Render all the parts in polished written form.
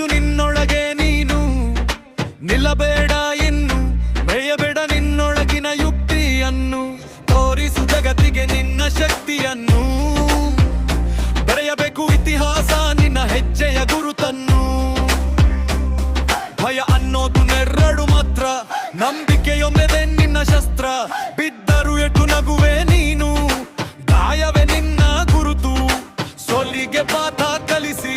ಮಿಂಚು ನಿನ್ನೊಳಗೆ ನೀನು ನಿಲ್ಲಬೇಡ ಇನ್ನು ಬೆಳೆಯಬೇಡ ನಿನ್ನೊಳಗಿನ ಯುಕ್ತಿಯನ್ನು ತೋರಿಸು ಜಗತ್ತಿಗೆ ನಿನ್ನ ಶಕ್ತಿಯನ್ನು ಬರೆಯಬೇಕು ಇತಿಹಾಸ ನಿನ್ನ ಹೆಜ್ಜೆಯ ಗುರುತನ್ನು ಭಯ ಅನ್ನೋದು ನೆರಳು ಮಾತ್ರ ನಂಬಿಕೆಯೊಮ್ಮೆದೆ ನಿನ್ನ ಶಸ್ತ್ರ ಬಿದ್ದರು ಎಟ್ಟು ನಗುವೆ ನೀನು ಗಾಯವೇ ನಿನ್ನ ಗುರುತು ಸೋಲಿಗೆ ಪಾಠ ಕಲಿಸಿ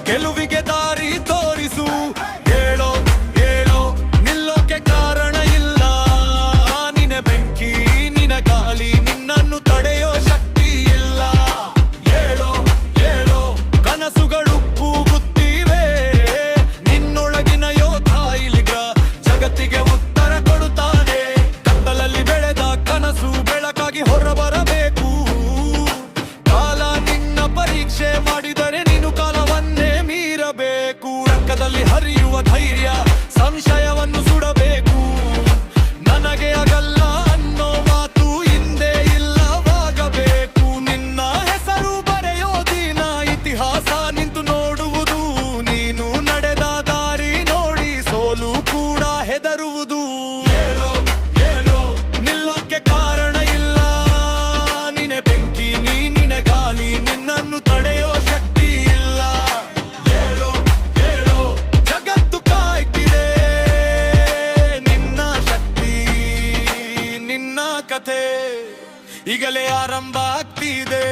ಗೆಲುವಿಗೆ ದಾರಿ ತೋರಿಸು ಹೇಳೋ ಹೇಳೋ ನಿಲ್ಲೋಕೆ ಕಾರಣ ಇಲ್ಲ ನಿನ್ನ ಬೆಂಕಿ ನಿನ್ನ ಗಾಳಿ ನಿನ್ನನ್ನು ತಡೆಯೋ ಶಕ್ತಿ ಇಲ್ಲ ಹೇಳೋ ಹೇಳೋ ಕನಸುಗಳು ಕೂಗುತ್ತಿವೆ ನಿನ್ನೊಳಗಿನ ಯೋಧ ಇಲ್ಲಿಗ ಜಗತ್ತಿಗೆ ಉತ್ತರ ಕೊಡುತ್ತಾನೆ ಕತ್ತಲಲ್ಲಿ ಬೆಳೆದ ಕನಸು ಬೆಳಕಾಗಿ ಹೊರಬರಬೇಕು ಕಾಲ ನಿನ್ನ ಪರೀಕ್ಷೆ ಮಾಡಿದರೆ ನೀನು ಕಾಲವನ್ನೇ ಮೀರಬೇಕು ರಕ್ತದಲ್ಲಿ ಹರಿಯುವ ಧೈರ್ಯ ಸಂಶಯವನ್ನು ಸುಡಬೇಕು ನನಗೆ ಆಗಲ್ಲ ಅನ್ನೋ ಮಾತು ಹಿಂದೆ ಇಲ್ಲವಾಗಬೇಕು ನಿನ್ನ ಹೆಸರು ಬರೆಯೋದಿನ ಇತಿಹಾಸ ನಿಂತು ನೋಡುವುದು ನೀನು ನಡೆದ ದಾರಿ ನೋಡಿ ಸೋಲು ಕೂಡ ಹೆದರುವುದು ಹೇಳೋ ಹೇಳೋ ನಿಲ್ಲೋಕೆ ಕಾರಣ ಇಲ್ಲ ನಿನ್ನ ಬೆಂಕಿ ನಿನ್ನ ಗಾಳಿ ನಿನ್ನನ್ನು ತಡೆಯೋ ಶಕ್ತಿ ಇಲ್ಲ ಹೇಳೋ ಹೇಳೋ ಜಗತ್ತು ಕಾಯ್ತಿದೆ ನಿನ್ನ ಶಕ್ತಿ ನಿನ್ನ ಕಥೆ ಈಗಲೇ ಆರಂಭ ಆಗ್ತಿದೆ